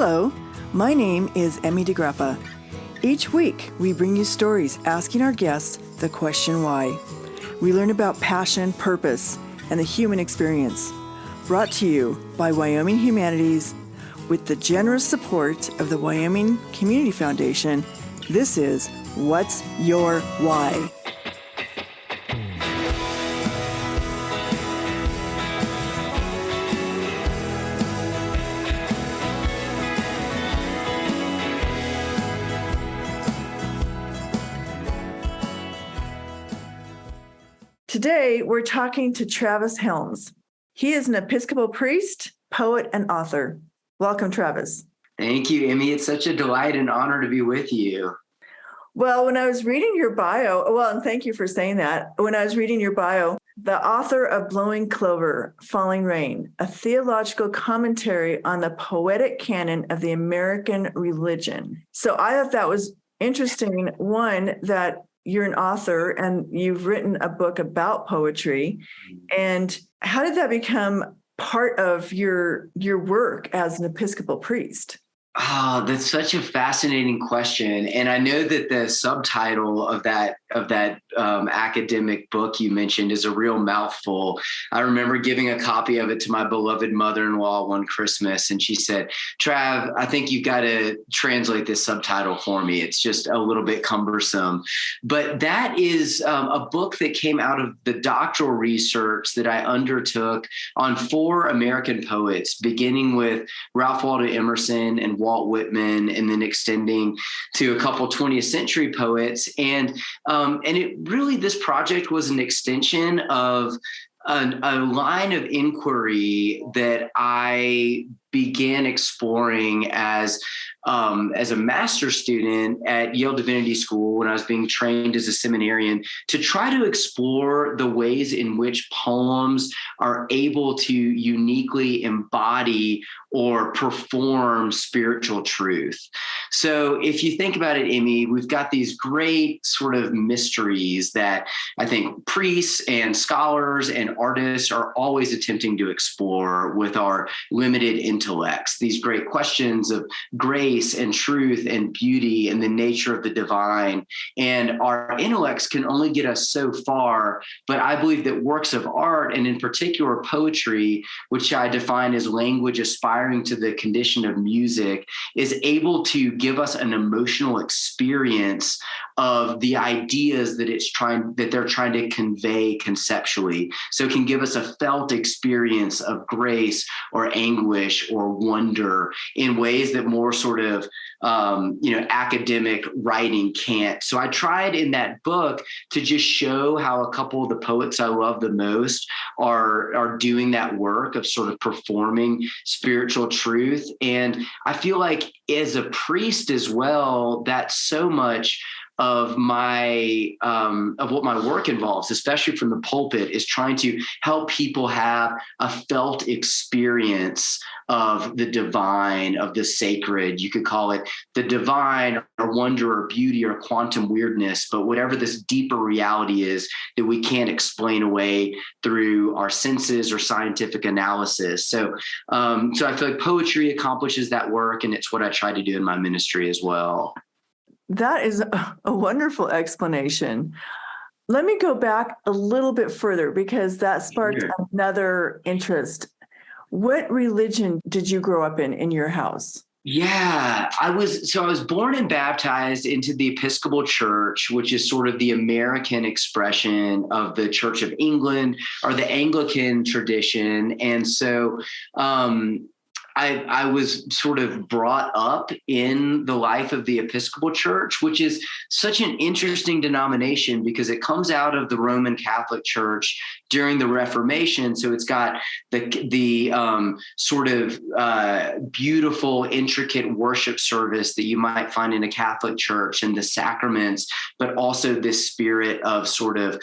Hello, my name is Emmy DeGrappa. Each week, we bring you stories asking our guests the question why. We learn about passion, purpose, and the human experience. Brought to you by Wyoming Humanities with the generous support of the Wyoming Community Foundation. This is What's Your Why? Today, we're talking to Travis Helms. He is an Episcopal priest, poet, and author. Welcome, Travis. Thank you, Emmy. It's such a delight and honor to be with you. Well, when I was reading your bio, and thank you for saying that. When I was reading your bio, the author of Blowing Clover, Falling Rain, a theological commentary on the poetic canon of the American religion. So I thought that was interesting, one, that you're an author and you've written a book about poetry. And how did that become part of your work as an Episcopal priest? Oh, that's such a fascinating question. And I know that the subtitle of that academic book you mentioned is a real mouthful. I remember giving a copy of it to my beloved mother-in-law one Christmas, and she said, "Trav, I think you've got to translate this subtitle for me. It's just a little bit cumbersome." But that is a book that came out of the doctoral research that I undertook on 4 American poets, beginning with Ralph Waldo Emerson and Walt Whitman, and then extending to a couple 20th century poets. And it really, this project was an extension of a line of inquiry that I began exploring as a master's student at Yale Divinity School when I was being trained as a seminarian, to try to explore the ways in which poems are able to uniquely embody or perform spiritual truth. So if you think about it, Emmy, we've got these great sort of mysteries that I think priests and scholars and artists are always attempting to explore with our limited intellects, these great questions of grace and truth and beauty and the nature of the divine. And our intellects can only get us so far, but I believe that works of art, and in particular poetry, which I define as language aspiring to the condition of music, is able to give us an emotional experience of the ideas that they're trying to convey conceptually. So it can give us a felt experience of grace or anguish or wonder in ways that more sort of academic writing can't. So I tried in that book to just show how a couple of the poets I love the most are doing that work of sort of performing spiritual truth. And I feel like as a priest as well, that's so much of what my work involves, especially from the pulpit, is trying to help people have a felt experience of the divine, of the sacred. You could call it the divine or wonder or beauty or quantum weirdness, but whatever this deeper reality is that we can't explain away through our senses or scientific analysis. So I feel like poetry accomplishes that work, and it's what I try to do in my ministry as well. That is a wonderful explanation. Let me go back a little bit further, because that sparked another interest. What religion did you grow up in your house? Yeah, I was born and baptized into the Episcopal Church, which is sort of the American expression of the Church of England or the Anglican tradition. And so I was sort of brought up in the life of the Episcopal Church, which is such an interesting denomination because it comes out of the Roman Catholic Church during the Reformation. So it's got the sort of beautiful, intricate worship service that you might find in a Catholic church and the sacraments, but also this spirit of sort of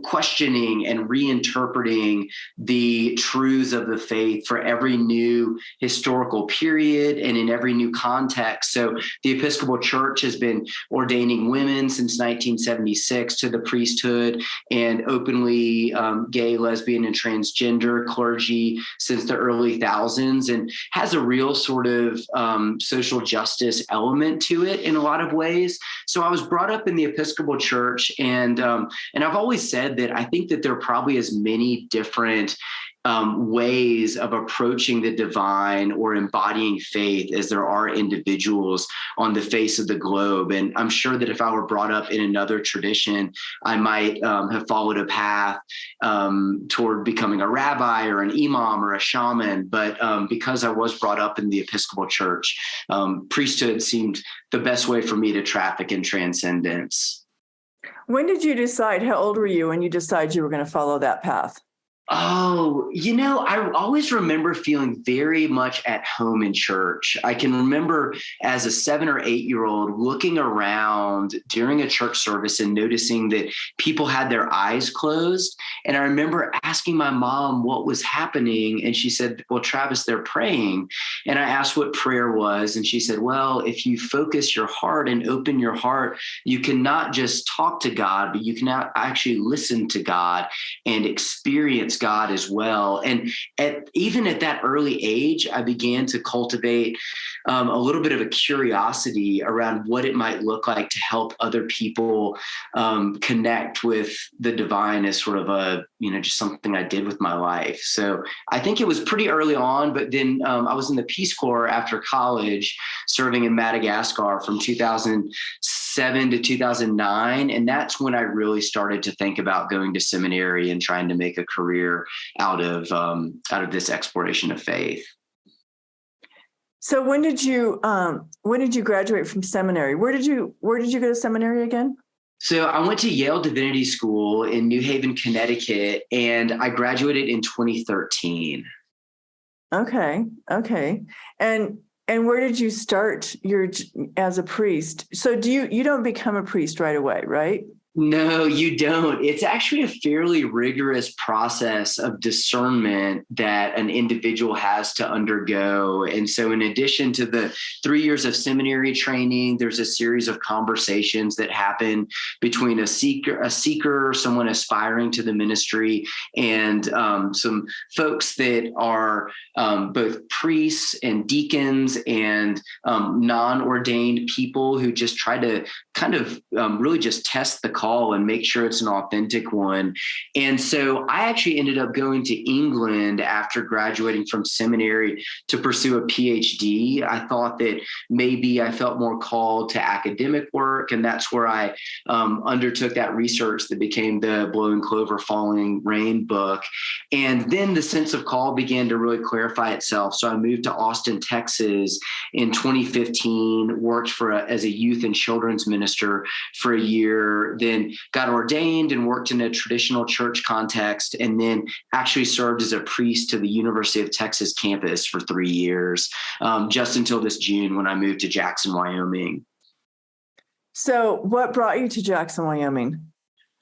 questioning and reinterpreting the truths of the faith for every new historical period and in every new context. So the Episcopal Church has been ordaining women since 1976 to the priesthood and openly gay, lesbian, and transgender clergy since the early thousands, and has a real sort of social justice element to it in a lot of ways. So I was brought up in the Episcopal Church, and I've always said that I think that there are probably as many different ways of approaching the divine or embodying faith as there are individuals on the face of the globe. And I'm sure that if I were brought up in another tradition, I might have followed a path toward becoming a rabbi or an imam or a shaman. But because I was brought up in the Episcopal Church, priesthood seemed the best way for me to traffic in transcendence. When did you decide? How old were you when you decided you were going to follow that path? Oh, I always remember feeling very much at home in church. I can remember as a 7 or 8 year old looking around during a church service and noticing that people had their eyes closed. And I remember asking my mom what was happening. And she said, well, Travis, they're praying. And I asked what prayer was. And she said, well, if you focus your heart and open your heart, you can not just talk to God, but you can actually listen to God and experience God as well. And even at that early age, I began to cultivate a little bit of a curiosity around what it might look like to help other people connect with the divine as sort of just something I did with my life. So I think it was pretty early on, but then I was in the Peace Corps after college, serving in Madagascar from 2007 to 2009. And that's when I really started to think about going to seminary and trying to make a career out of this exploration of faith. So when did you graduate from seminary? Where did you go to seminary again? So I went to Yale Divinity School in New Haven, Connecticut, and I graduated in 2013. Okay. And where did you start as a priest? So you don't become a priest right away, right? No, you don't. It's actually a fairly rigorous process of discernment that an individual has to undergo. And so in addition to the 3 years of seminary training, there's a series of conversations that happen between a seeker, someone aspiring to the ministry, and some folks that are both priests and deacons and non-ordained people who just try to kind of really just test the call and make sure it's an authentic one. And so I actually ended up going to England after graduating from seminary to pursue a PhD. I thought that maybe I felt more called to academic work, and that's where I undertook that research that became the Blowing Clover, Falling Rain book. And then the sense of call began to really clarify itself. So I moved to Austin, Texas in 2015, worked as a youth and children's minister for a year, then got ordained and worked in a traditional church context, and then actually served as a priest to the University of Texas campus for 3 years, just until this June when I moved to Jackson, Wyoming. So what brought you to Jackson, Wyoming?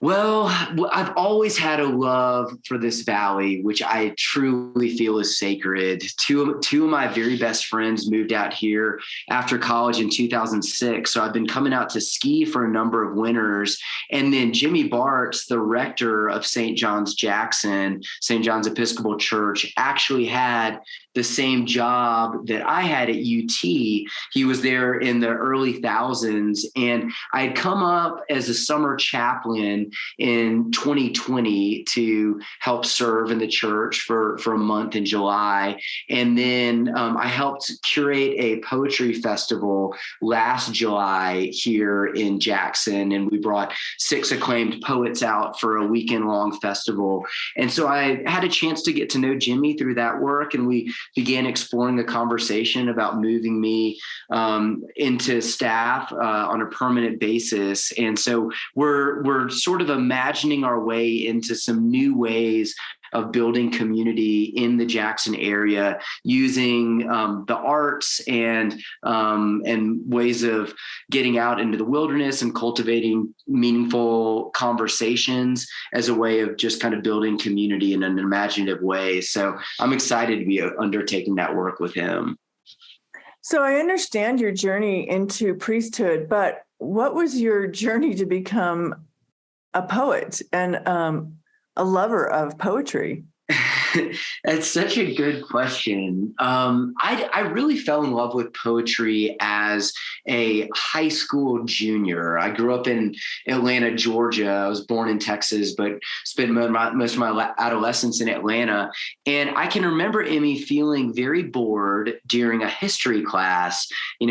Well, I've always had a love for this valley, which I truly feel is sacred. Two of my very best friends moved out here after college in 2006. So I've been coming out to ski for a number of winters. And then Jimmy Bartz, the rector of St. John's Jackson, St. John's Episcopal Church, actually had the same job that I had at UT. He was there in the early thousands. And I had come up as a summer chaplain in 2020 to help serve in the church for a month in July. And then I helped curate a poetry festival last July here in Jackson. And we brought 6 acclaimed poets out for a weekend-long festival. And so I had a chance to get to know Jimmy through that work. And we began exploring a conversation about moving me into staff on a permanent basis. And so we're sort of imagining our way into some new ways of building community in the Jackson area using the arts and ways of getting out into the wilderness and cultivating meaningful conversations as a way of just kind of building community in an imaginative way. So I'm excited to be undertaking that work with him. So I understand your journey into priesthood, but what was your journey to become a poet? And a lover of poetry? That's such a good question. I really fell in love with poetry as a high school junior. I grew up in Atlanta, Georgia. I was born in Texas, but spent most of my adolescence in Atlanta. And I can remember, Emmy, feeling very bored during a history class,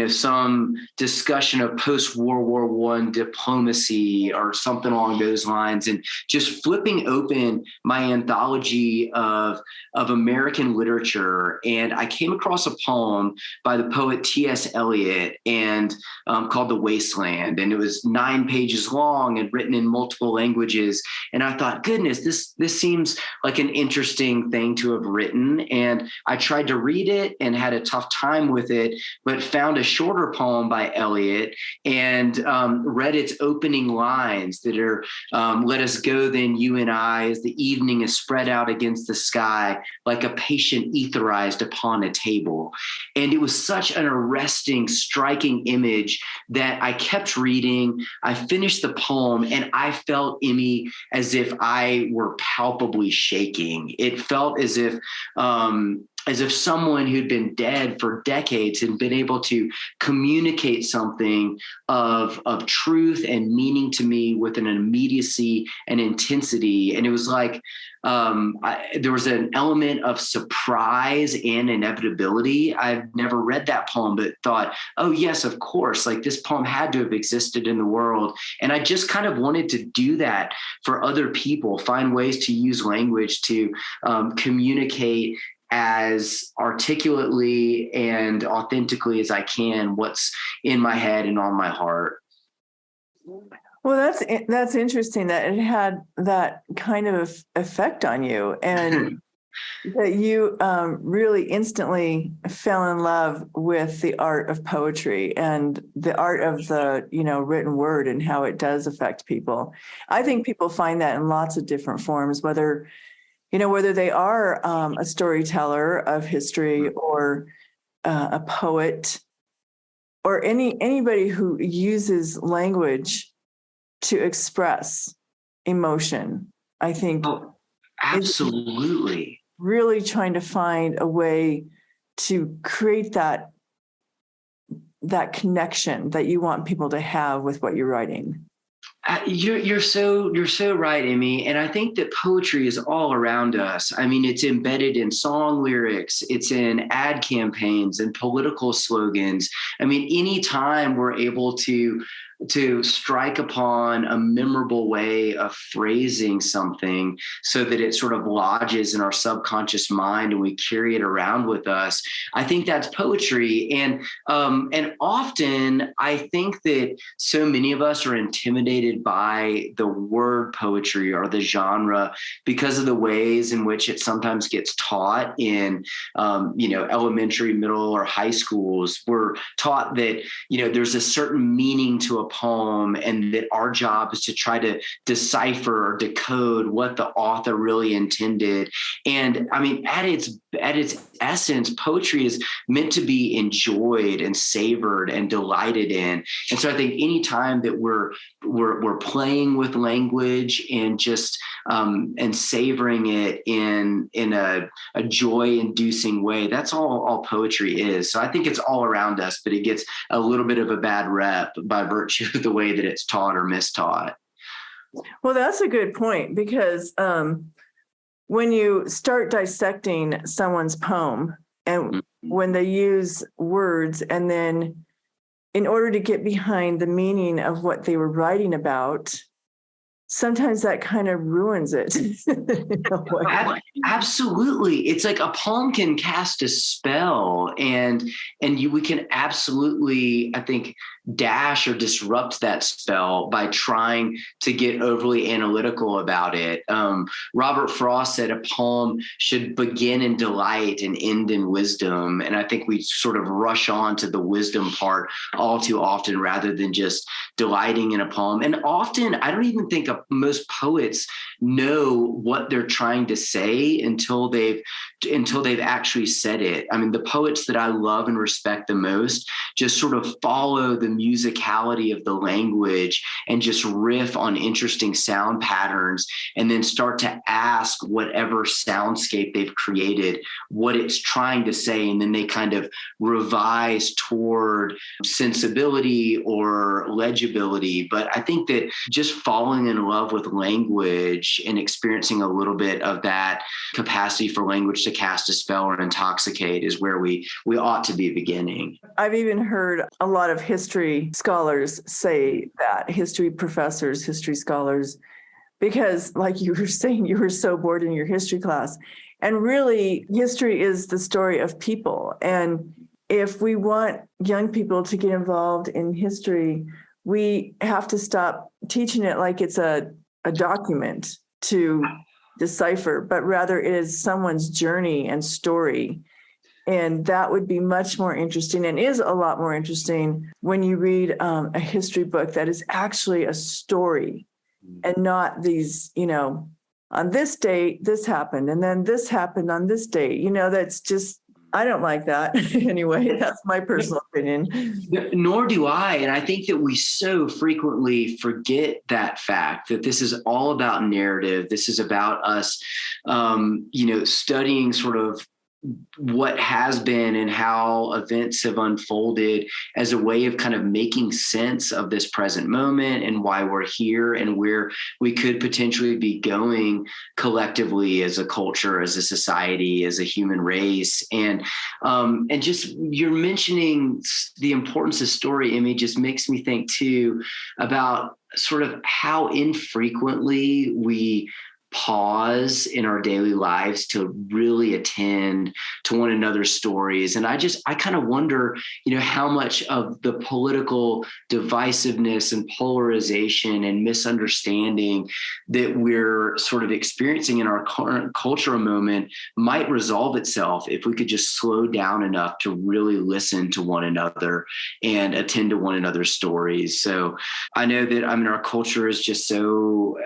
some discussion of post-World War I diplomacy or something along those lines, and just flipping open my anthology of American literature. And I came across a poem by the poet T.S. Eliot and called The Wasteland. And it was 9 pages long and written in multiple languages. And I thought, goodness, this seems like an interesting thing to have written. And I tried to read it and had a tough time with it, but found a shorter poem by Eliot and read its opening lines that are, let us go then, you and I, as the evening is spread out against the sky like a patient etherized upon a table. And it was such an arresting, striking image that I kept reading. I finished the poem and I felt, Emmy, as if I were palpably shaking. It felt as if someone who'd been dead for decades had been able to communicate something of truth and meaning to me with an immediacy and intensity. And it was like there was an element of surprise and inevitability. I've never read that poem, but thought, oh, yes, of course, like this poem had to have existed in the world. And I just kind of wanted to do that for other people, find ways to use language to communicate as articulately and authentically as I can what's in my head and on my heart. Well, that's interesting that it had that kind of effect on you, and that you really instantly fell in love with the art of poetry and the art of the written word and how it does affect people. I think people find that in lots of different forms, whether they are a storyteller of history or a poet or anybody who uses language to express emotion. I think absolutely really trying to find a way to create that connection that you want people to have with what you're writing. You're so right, Emmy. And I think that poetry is all around us. I mean, it's embedded in song lyrics, it's in ad campaigns and political slogans. I mean, anytime we're able to strike upon a memorable way of phrasing something so that it sort of lodges in our subconscious mind and we carry it around with us, I think that's poetry. And often I think that so many of us are intimidated by the word poetry or the genre because of the ways in which it sometimes gets taught in elementary, middle, or high schools. We're taught that there's a certain meaning to a poem and that our job is to try to decipher or decode what the author really intended. And I mean, at its essence, poetry is meant to be enjoyed and savored and delighted in. And so I think any time that we're playing with language and just and savoring it in a joy-inducing way, that's all poetry is. So I think it's all around us, but it gets a little bit of a bad rep by virtue of the way that it's taught or mistaught. Well, that's a good point, because when you start dissecting someone's poem and when they use words, and then in order to get behind the meaning of what they were writing about, sometimes that kind of ruins it. Absolutely. It's like a poem can cast a spell, and we can absolutely, I think, dash or disrupt that spell by trying to get overly analytical about it. Robert Frost said a poem should begin in delight and end in wisdom. And I think we sort of rush on to the wisdom part all too often rather than just delighting in a poem. And often I don't even think a most poets know what they're trying to say until they've actually said it. I mean, the poets that I love and respect the most just sort of follow the musicality of the language and just riff on interesting sound patterns, and then start to ask whatever soundscape they've created what it's trying to say, and then they kind of revise toward sensibility or legibility. But I think that just falling in love with language and experiencing a little bit of that capacity for language to cast a spell or intoxicate is where we ought to be beginning. I've even heard a lot of history scholars say that, history professors, history scholars, because like you were saying, you were so bored in your history class. And really, history is the story of people. And if we want young people to get involved in history, we have to stop teaching it like it's a document to decipher, but rather it is someone's journey and story. And that would be much more interesting, and is a lot more interesting when you read a history book that is actually a story and not these, on this date, this happened, and then this happened on this date. That's just, I don't like that. Anyway, that's my personal opinion. Nor do I. And I think that we so frequently forget that fact, that this is all about narrative. This is about us, studying sort of what has been and how events have unfolded as a way of kind of making sense of this present moment and why we're here and where we could potentially be going collectively as a culture, as a society, as a human race. And just you're mentioning the importance of story, Emmy, just makes me think too about sort of how infrequently we pause in our daily lives to really attend to one another's stories. And I kind of wonder, how much of the political divisiveness and polarization and misunderstanding that we're sort of experiencing in our current cultural moment might resolve itself if we could just slow down enough to really listen to one another and attend to one another's stories. So I know that, our culture is just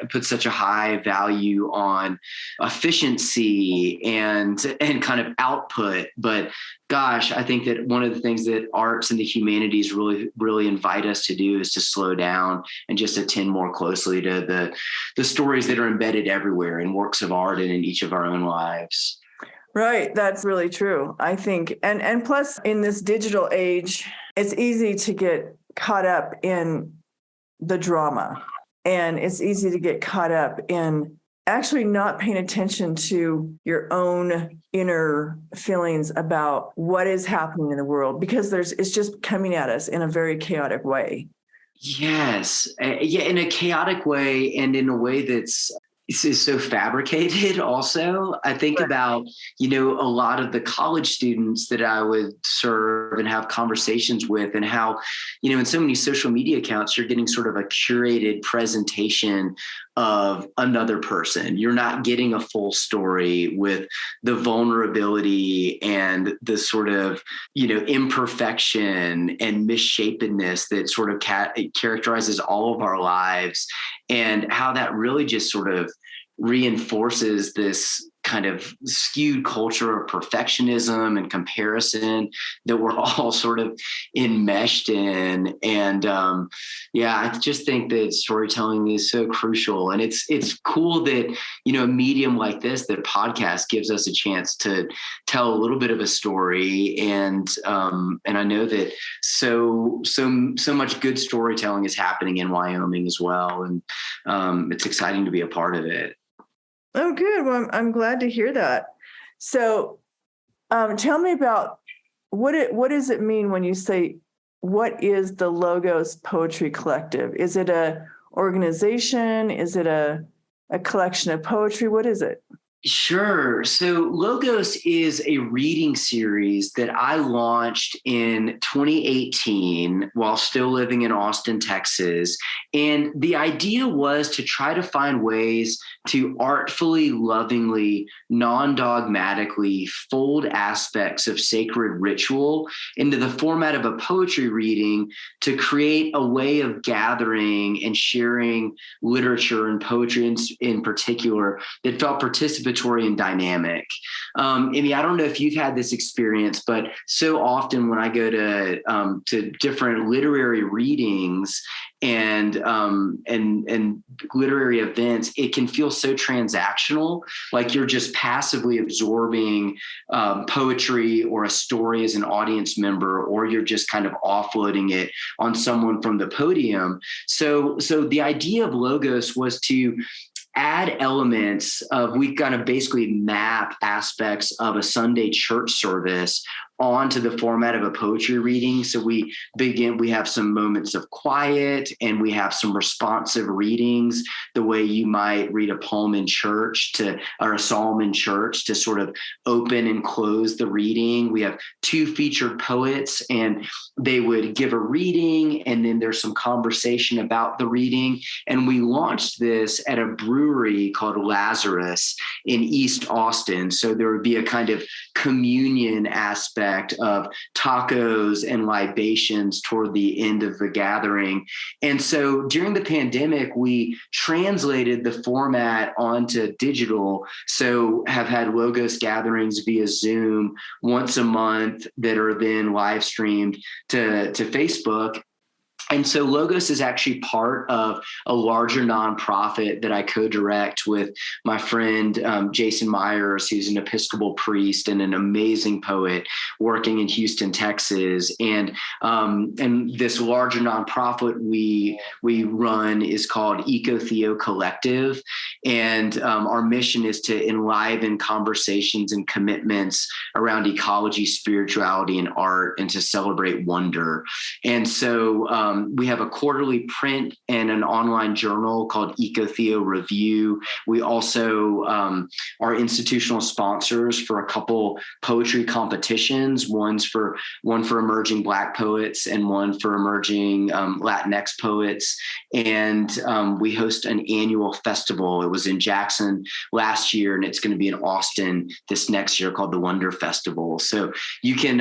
puts such a high value on efficiency and kind of output. But gosh, I think that one of the things that arts and the humanities really, really invite us to do is to slow down and just attend more closely to the stories that are embedded everywhere in works of art and in each of our own lives. Right. That's really true, I think. And plus, in this digital age, it's easy to get caught up in the drama. And it's easy to get caught up in actually not paying attention to your own inner feelings about what is happening in the world, because it's just coming at us in a very chaotic way. Yes. Yeah, in a chaotic way, and in a way that's is so fabricated also. I think about, a lot of the college students that I would serve and have conversations with, and how, in so many social media accounts, you're getting sort of a curated presentation of another person. You're not getting a full story with the vulnerability and the sort of, imperfection and misshapenness that sort of characterizes all of our lives, and how that really just sort of reinforces this kind of skewed culture of perfectionism and comparison that we're all sort of enmeshed in. And I just think that storytelling is so crucial. And it's cool that, a medium like this, that podcast, gives us a chance to tell a little bit of a story. And I know that so much good storytelling is happening in Wyoming as well. And it's exciting to be a part of it. Oh, good. Well, I'm glad to hear that. So tell me about what does it mean when you say, what is the Logos Poetry Collective? Is it a organization? Is it a collection of poetry? What is it? Sure. So Logos is a reading series that I launched in 2018 while still living in Austin, Texas. And the idea was to try to find ways to artfully, lovingly, non-dogmatically fold aspects of sacred ritual into the format of a poetry reading to create a way of gathering and sharing literature and poetry in particular that felt participatory and dynamic. Amy, I don't know if you've had this experience, but so often when I go to different literary readings and literary events, it can feel so transactional, like you're just passively absorbing poetry or a story as an audience member, or you're just kind of offloading it on someone from the podium. So the idea of Logos was to add elements of, we kind of basically map aspects of a Sunday church service onto the format of a poetry reading. So we have some moments of quiet and we have some responsive readings, the way you might read a poem in church or a psalm in church to sort of open and close the reading. We have two featured poets and they would give a reading and then there's some conversation about the reading. And we launched this at a brewery called Lazarus in East Austin. So there would be a kind of communion aspect of tacos and libations toward the end of the gathering. And so during the pandemic, we translated the format onto digital. So have had Logos gatherings via Zoom once a month that are then live streamed to Facebook. And so Logos is actually part of a larger nonprofit that I co-direct with my friend Jason Myers, who's an Episcopal priest and an amazing poet working in Houston, Texas. And this larger nonprofit we run is called EcoTheo Collective. And our mission is to enliven conversations and commitments around ecology, spirituality, and art, and to celebrate wonder. And so we have a quarterly print and an online journal called EcoTheo Review. We also are institutional sponsors for a couple poetry competitions. One for emerging Black poets and one for emerging Latinx poets. And we host an annual festival. It was in Jackson last year, and it's going to be in Austin this next year called the Wonder Festival. So you can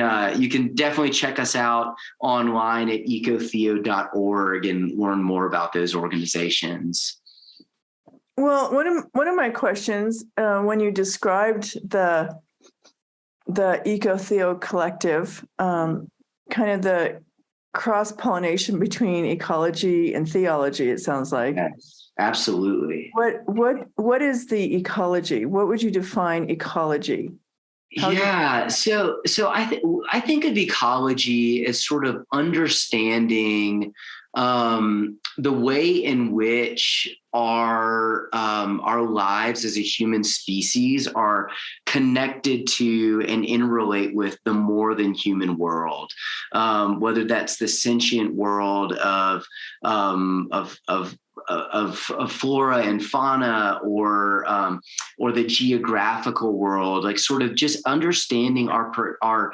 definitely check us out online at ecotheo.org and learn more about those organizations. Well, one of my questions when you described the EcoTheo Collective, kind of the cross-pollination between ecology and theology, it sounds like. Yes, absolutely. What is the ecology? What would you define ecology? So I think of ecology as sort of understanding the way in which our lives as a human species are connected to and interrelate with the more than human world, whether that's the sentient world of flora and fauna or the geographical world, like sort of just understanding our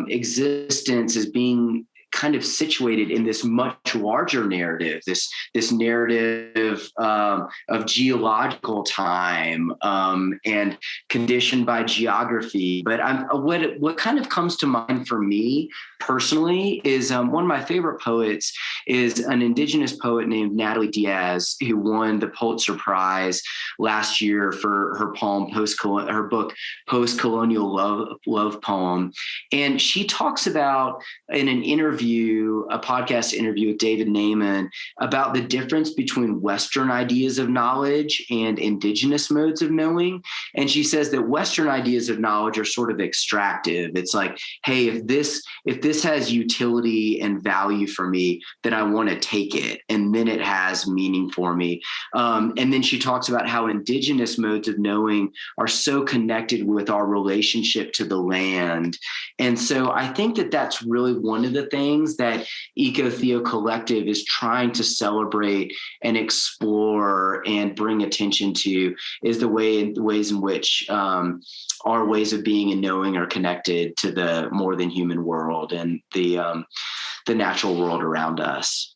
existence as being kind of situated in this much larger narrative, this narrative of geological time and conditioned by geography. But what kind of comes to mind for me personally is one of my favorite poets is an indigenous poet named Natalie Diaz, who won the Pulitzer Prize last year for her poem, her book, Post-Colonial Love Poem. And she talks about in an interview, a podcast interview with David Naiman, about the difference between Western ideas of knowledge and indigenous modes of knowing. And she says that Western ideas of knowledge are sort of extractive. It's like, hey, if this has utility and value for me, then I want to take it. And then it has meaning for me. And then she talks about how indigenous modes of knowing are so connected with our relationship to the land. And so I think that that's really one of the things things that EcoTheo Collective is trying to celebrate and explore and bring attention to is the ways in which our ways of being and knowing are connected to the more than human world and the natural world around us.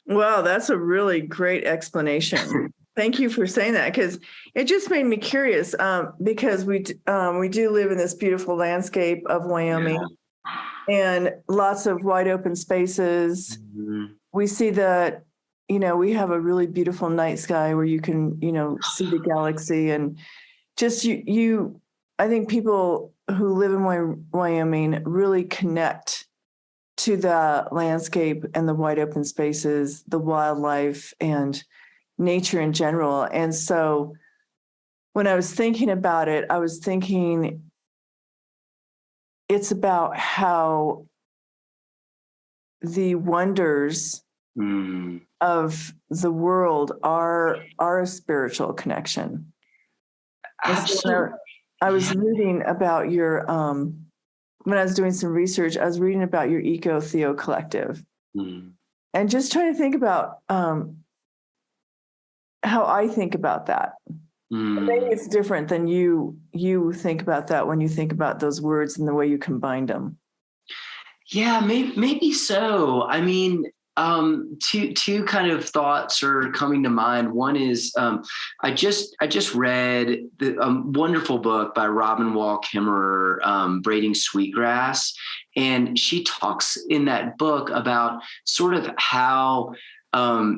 Wow, that's a really great explanation. Thank you for saying that, because it just made me curious, because we do live in this beautiful landscape of Wyoming, and lots of wide open spaces. Mm-hmm. We see that, we have a really beautiful night sky where you can, see the galaxy, and just I think people who live in Wyoming really connect to the landscape and the wide open spaces, the wildlife and nature in general. And so when I was thinking about it, I was thinking it's about how the wonders of the world are a spiritual connection. Absolutely. So I was reading about your, when I was doing some research, I was reading about your EcoTheo Collective, and just trying to think about how I think about that. Maybe it's different than you think about that when you think about those words and the way you combined them. Yeah, maybe so. I mean, two kind of thoughts are coming to mind. One is I just read the wonderful book by Robin Wall Kimmerer, Braiding Sweetgrass, and she talks in that book about sort of how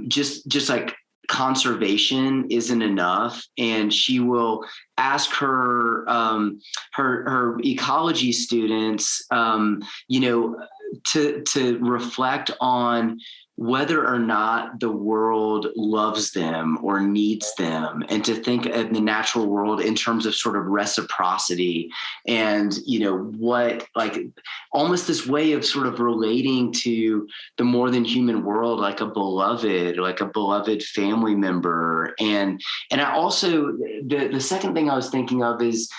just like conservation isn't enough, and she will ask her ecology students, to reflect on whether or not the world loves them or needs them, and to think of the natural world in terms of sort of reciprocity and, what, like, almost this way of sort of relating to the more than human world, like a beloved family member. And I also, the second thing I was thinking of is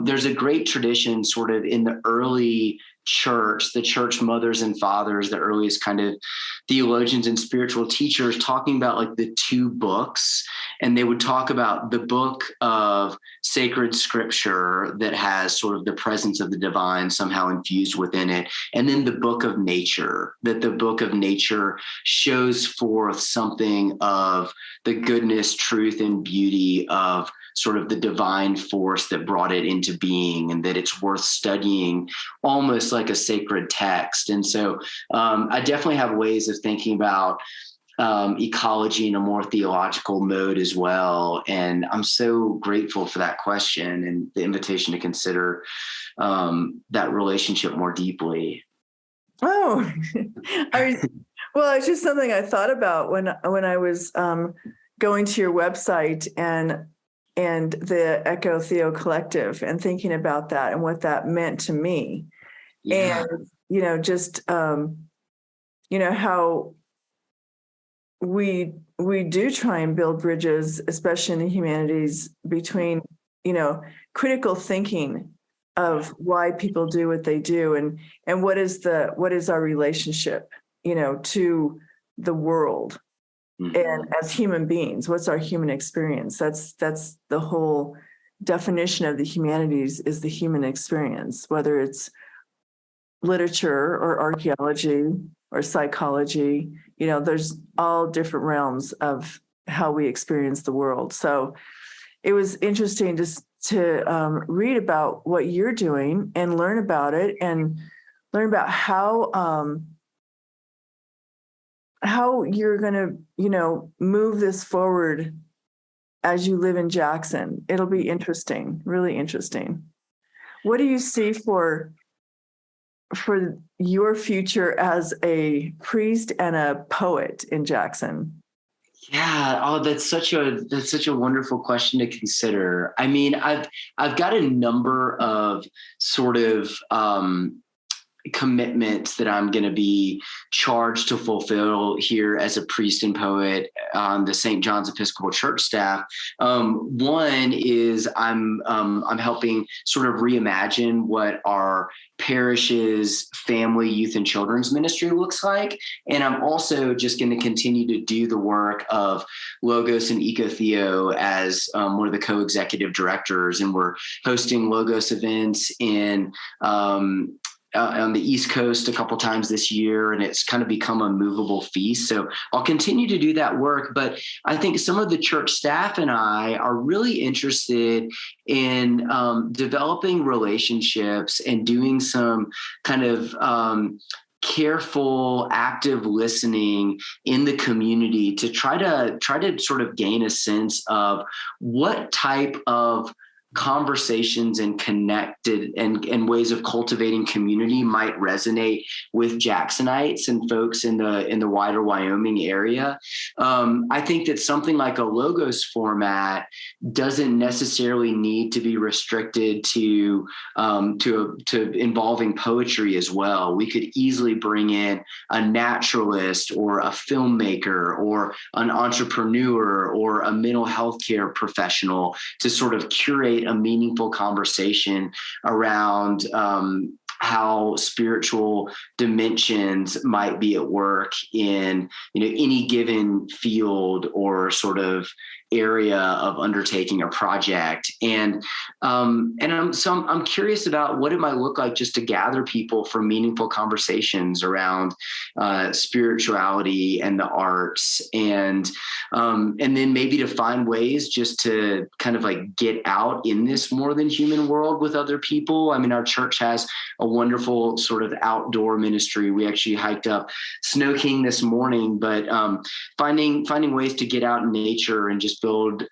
there's a great tradition sort of in the early church, the church mothers and fathers, the earliest kind of theologians and spiritual teachers, talking about like the two books. And they would talk about the book of sacred scripture that has sort of the presence of the divine somehow infused within it. And then the book of nature, that the book of nature shows forth something of the goodness, truth, and beauty of sort of the divine force that brought it into being, and that it's worth studying almost like a sacred text. And so I definitely have ways of thinking about ecology in a more theological mode as well. And I'm so grateful for that question and the invitation to consider that relationship more deeply. Oh, well, it's just something I thought about when I was going to your website and the EcoTheo Collective, and thinking about that and what that meant to me. Yeah. And, just, how we do try and build bridges, especially in the humanities, between, critical thinking of why people do what they do, and what is our relationship, to the world. And as human beings, what's our human experience? That's the whole definition of the humanities, is the human experience, whether it's literature or archaeology or psychology. There's all different realms of how we experience the world. So it was interesting to read about what you're doing and learn about it, and learn about how you're going to, move this forward as you live in Jackson. It'll be interesting, really interesting. What do you see for your future as a priest and a poet in Jackson? Yeah. Oh, that's such a wonderful question to consider. I mean, I've got a number of sort of, commitments that I'm going to be charge to fulfill here as a priest and poet on the St. John's Episcopal Church staff. One is I'm helping sort of reimagine what our parish's family, youth, and children's ministry looks like. And I'm also just going to continue to do the work of Logos and EcoTheo as one of the co-executive directors. And we're hosting Logos events on the East Coast a couple times this year, and it's kind of become a movable feast. So I'll continue to do that work. But I think some of the church staff and I are really interested in developing relationships and doing some kind of careful, active listening in the community to try to sort of gain a sense of what type of conversations and connected and ways of cultivating community might resonate with Jacksonites and folks in the wider Wyoming area. I think that something like a Logos format doesn't necessarily need to be restricted to involving poetry as well. We could easily bring in a naturalist or a filmmaker or an entrepreneur or a mental health care professional to sort of curate a meaningful conversation around how spiritual dimensions might be at work in any given field or sort of area of undertaking a project. And I'm curious about what it might look like just to gather people for meaningful conversations around spirituality and the arts, and then maybe to find ways just to kind of like get out in this more than human world with other people. I mean, our church has a wonderful sort of outdoor ministry. We actually hiked up Snow King this morning, but finding ways to get out in nature and just build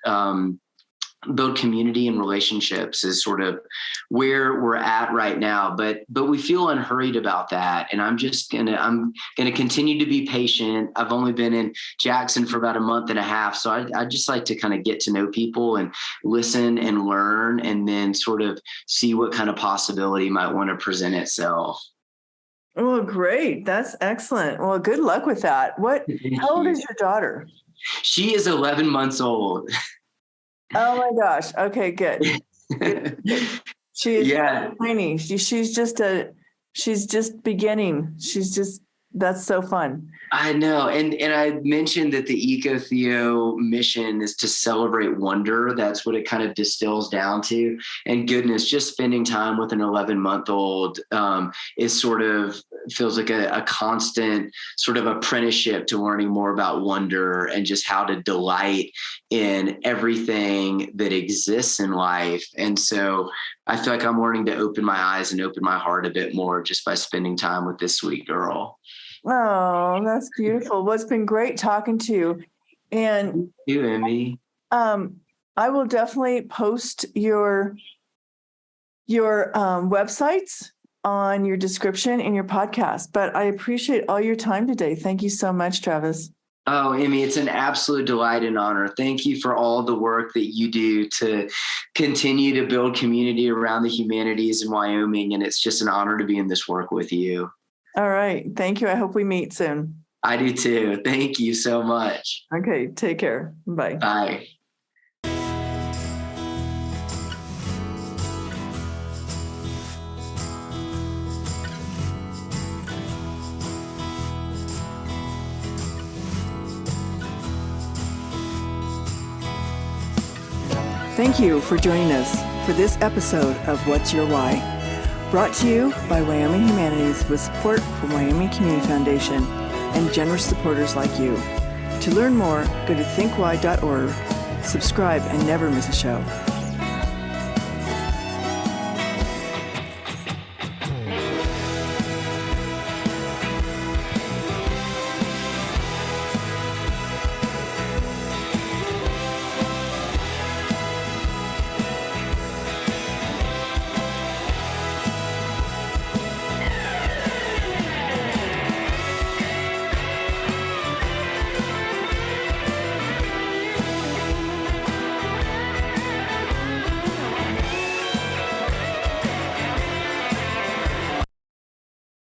community and relationships is sort of where we're at right now. But we feel unhurried about that. And I'm gonna continue to be patient. I've only been in Jackson for about a month and a half. So I just like to kind of get to know people and listen and learn, and then sort of see what kind of possibility might want to present itself. Oh, great. That's excellent. Well, good luck with that. How old is your daughter? She is 11 months old. Oh my gosh. Okay, good. She is tiny. She's just beginning. That's so fun. I know. And I mentioned that the EcoTheo mission is to celebrate wonder. That's what it kind of distills down to. And goodness, just spending time with an 11-month-old is sort of feels like a constant sort of apprenticeship to learning more about wonder and just how to delight in everything that exists in life. And so I feel like I'm learning to open my eyes and open my heart a bit more just by spending time with this sweet girl. Oh, that's beautiful. Well, it's been great talking to you. And you, Emmy. I will definitely post your websites on your description in your podcast. But I appreciate all your time today. Thank you so much, Travis. Oh, Emmy, it's an absolute delight and honor. Thank you for all the work that you do to continue to build community around the humanities in Wyoming. And it's just an honor to be in this work with you. All right. Thank you. I hope we meet soon. I do too. Thank you so much. Okay. Take care. Bye. Bye. Thank you for joining us for this episode of What's Your Why? Brought to you by Wyoming Humanities with support from Wyoming Community Foundation and generous supporters like you. To learn more, go to thinkwhy.org, subscribe, and never miss a show.